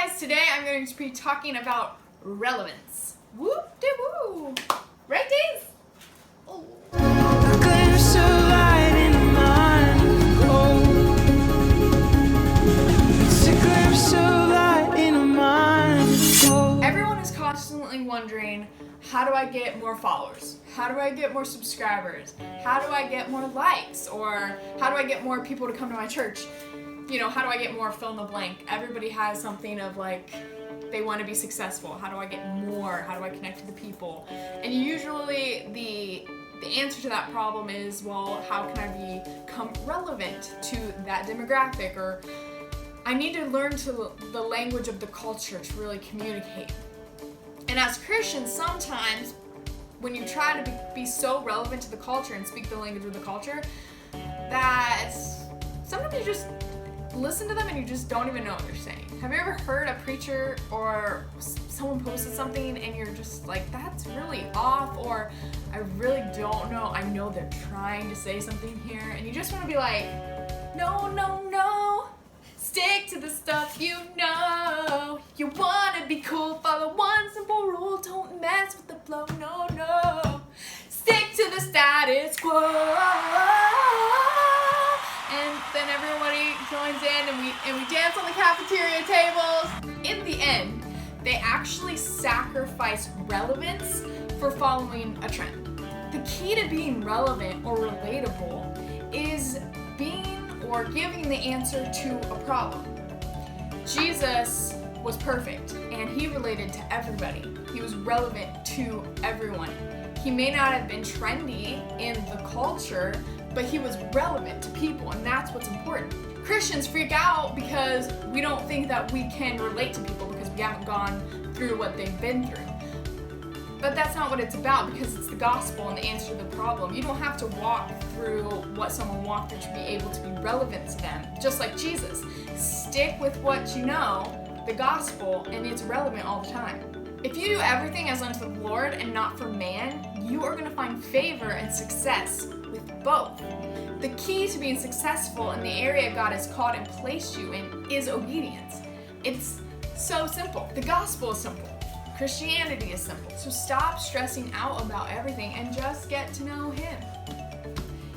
guys, today I'm going to be talking about relevance. Whoop-de-woo! Right, Days? Oh. Everyone is constantly wondering, how do I get more followers? How do I get more subscribers? How do I get more likes? Or how do I get more people to come to my church? You know, how do I get more fill in the blank? Everybody has something of like, they want to be successful. How do I get more? How do I connect to the people? And usually the answer to that problem is, well, how can I become relevant to that demographic? Or I need to learn the language of the culture to really communicate. And as Christians, sometimes when you try to be so relevant to the culture and speak the language of the culture, that sometimes you just listen to them and you just don't even know what they're saying. Have you ever heard a preacher or someone posted something and you're just like, that's really off, or I really don't know, I know they're trying to say something here, and you just want to be like, no, stick to the stuff you know. You want to be cool, follow one simple rule, don't mess with the flow, no. Stick to the status quo. And then everybody joins in and we dance on the cafeteria tables. In the end, they actually sacrifice relevance for following a trend. The key to being relevant or relatable is being or giving the answer to a problem. Jesus was perfect and he related to everybody. He was relevant to everyone. He may not have been trendy in the culture, but he was relevant to people, and that's what's important. Christians freak out because we don't think that we can relate to people because we haven't gone through what they've been through. But that's not what it's about, because it's the gospel and the answer to the problem. You don't have to walk through what someone walked through to be able to be relevant to them, just like Jesus. Stick with what you know, the gospel, and it's relevant all the time. If you do everything as unto the Lord and not for man, you are going to find favor and success with both. The key to being successful in the area God has called and placed you in is obedience. It's so simple. The gospel is simple. Christianity is simple. So stop stressing out about everything and just get to know him.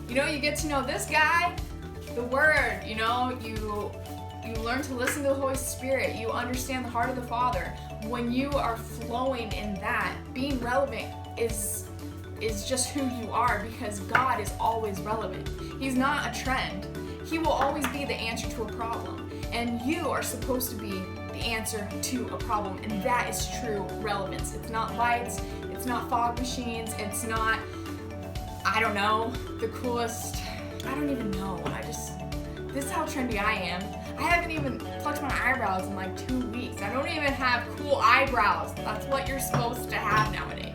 You know, you get to know this guy, the word, you know, you learn to listen to the Holy Spirit. You understand the heart of the Father. When you are flowing in that, being relevant is just who you are, because God is always relevant. He's not a trend. He will always be the answer to a problem. And you are supposed to be the answer to a problem. And that is true relevance. It's not lights. It's not fog machines. It's not, I don't know, the coolest, I don't even know. This is how trendy I am. I haven't even plucked my eyebrows in like 2 weeks. I don't even have cool eyebrows. That's what you're supposed to have nowadays.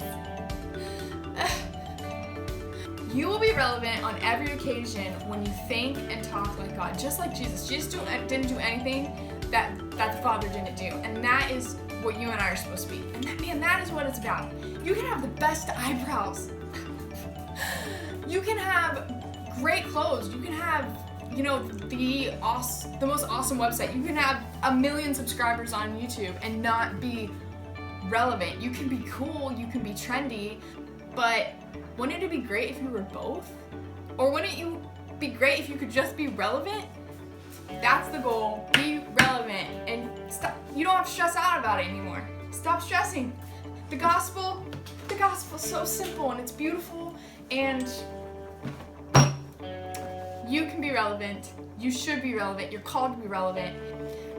You will be relevant on every occasion when you think and talk like God, just like Jesus. Jesus didn't do anything that the Father didn't do, and that is what you and I are supposed to be. And that is what it's about. You can have the best eyebrows. You can have great clothes. You can have, you know, the most awesome website. You can have 1 million subscribers on YouTube and not be relevant. You can be cool. You can be trendy, but wouldn't it be great if you were both? Or wouldn't you be great if you could just be relevant? That's the goal. Be relevant and stop. You don't have to stress out about it anymore. Stop stressing. The gospel is so simple and it's beautiful, and you can be relevant. You should be relevant. You're called to be relevant.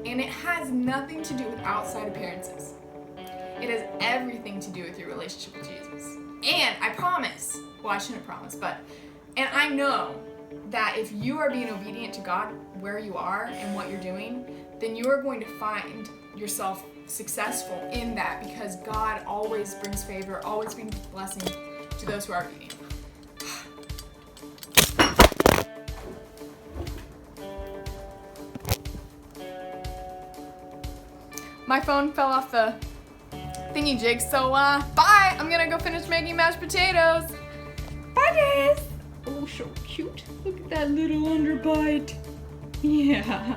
And it has nothing to do with outside appearances. It has everything to do with your relationship with Jesus. And I promise, well, I shouldn't promise, and I know that if you are being obedient to God where you are and what you're doing, then you are going to find yourself successful in that, because God always brings favor, always brings blessing to those who are obedient. My phone fell off the thingy jig, so bye! I'm gonna go finish making mashed potatoes. Bye, guys! Oh, so cute. Look at that little underbite. Yeah.